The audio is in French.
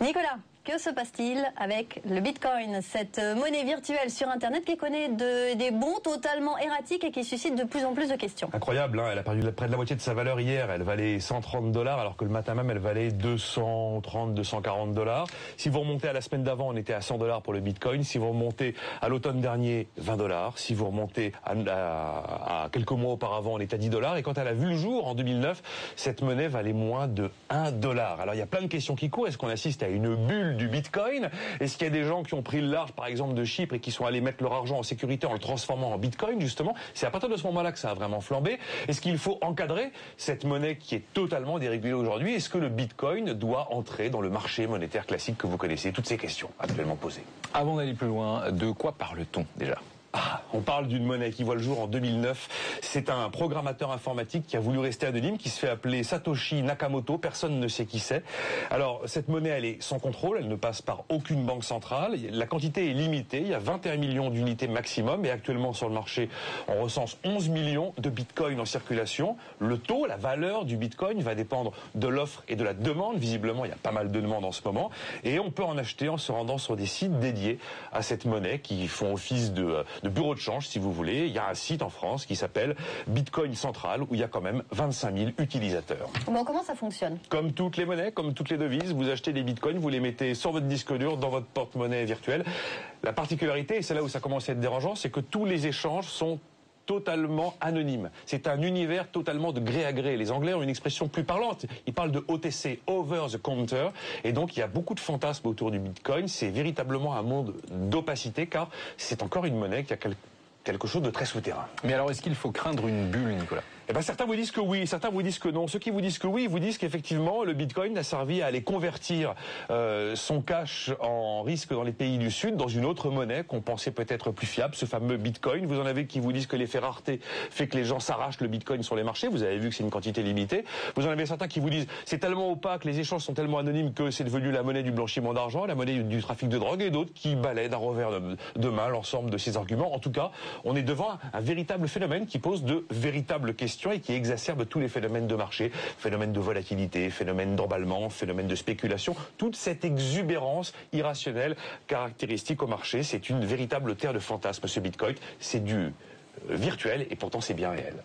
Nicolas, que se passe-t-il avec le Bitcoin, cette monnaie virtuelle sur Internet qui connaît des bonds totalement erratiques et qui suscite de plus en plus de questions? Incroyable, hein, elle a perdu près de la moitié de sa valeur hier. Elle valait 130 $, alors que le matin même, elle valait 230, 240 $. Si vous remontez à la semaine d'avant, on était à 100 $ pour le Bitcoin. Si vous remontez à l'automne dernier, 20 $. Si vous remontez à quelques mois auparavant, on était à 10 $. Et quand elle a vu le jour, en 2009, cette monnaie valait moins de 1 $. Alors, il y a plein de questions qui courent. Est-ce qu'on assiste à une bulle du Bitcoin? Est-ce qu'il y a des gens qui ont pris le large, par exemple, de Chypre et qui sont allés mettre leur argent en sécurité en le transformant en Bitcoin, justement? C'est à partir de ce moment-là que ça a vraiment flambé. Est-ce qu'il faut encadrer cette monnaie qui est totalement dérégulée aujourd'hui? Est-ce que le Bitcoin doit entrer dans le marché monétaire classique que vous connaissez? Toutes ces questions actuellement posées. Avant d'aller plus loin, de quoi parle-t-on déjà? On parle d'une monnaie qui voit le jour en 2009. C'est un programmateur informatique qui a voulu rester anonyme, qui se fait appeler Satoshi Nakamoto. Personne ne sait qui c'est. Alors, cette monnaie, elle est sans contrôle. Elle ne passe par aucune banque centrale. La quantité est limitée. Il y a 21 millions d'unités maximum. Et actuellement, sur le marché, on recense 11 millions de bitcoins en circulation. Le taux, la valeur du bitcoin va dépendre de l'offre et de la demande. Visiblement, il y a pas mal de demandes en ce moment. Et on peut en acheter en se rendant sur des sites dédiés à cette monnaie qui font office de bureau de change, si vous voulez. Il y a un site en France qui s'appelle Bitcoin Central où il y a quand même 25 000 utilisateurs. Bon, comment ça fonctionne? Comme toutes les monnaies, comme toutes les devises, vous achetez des bitcoins, vous les mettez sur votre disque dur, dans votre porte-monnaie virtuelle. La particularité, et c'est là où ça commence à être dérangeant, c'est que tous les échanges sont totalement anonyme. C'est un univers totalement de gré à gré. Les Anglais ont une expression plus parlante. Ils parlent de OTC, over the counter. Et donc, il y a beaucoup de fantasmes autour du Bitcoin. C'est véritablement un monde d'opacité, car c'est encore une monnaie qui a quelque chose de très souterrain. Mais alors, est-ce qu'il faut craindre une bulle, Nicolas? Eh ben, certains vous disent que oui, certains vous disent que non. Ceux qui vous disent que oui, ils vous disent qu'effectivement, le Bitcoin a servi à aller convertir son cash en risque dans les pays du Sud dans une autre monnaie qu'on pensait peut-être plus fiable, ce fameux Bitcoin. Vous en avez qui vous disent que l'effet rareté fait que les gens s'arrachent le Bitcoin sur les marchés. Vous avez vu que c'est une quantité limitée. Vous en avez certains qui vous disent c'est tellement opaque, les échanges sont tellement anonymes que c'est devenu la monnaie du blanchiment d'argent, la monnaie du trafic de drogue, et d'autres qui balaient d'un revers de main l'ensemble de ces arguments. En tout cas, on est devant un véritable phénomène qui pose de véritables questions et qui exacerbe tous les phénomènes de marché, phénomènes de volatilité, phénomènes d'emballement, phénomènes de spéculation, toute cette exubérance irrationnelle caractéristique au marché. C'est une véritable terre de fantasmes, ce Bitcoin. C'est du virtuel et pourtant c'est bien réel.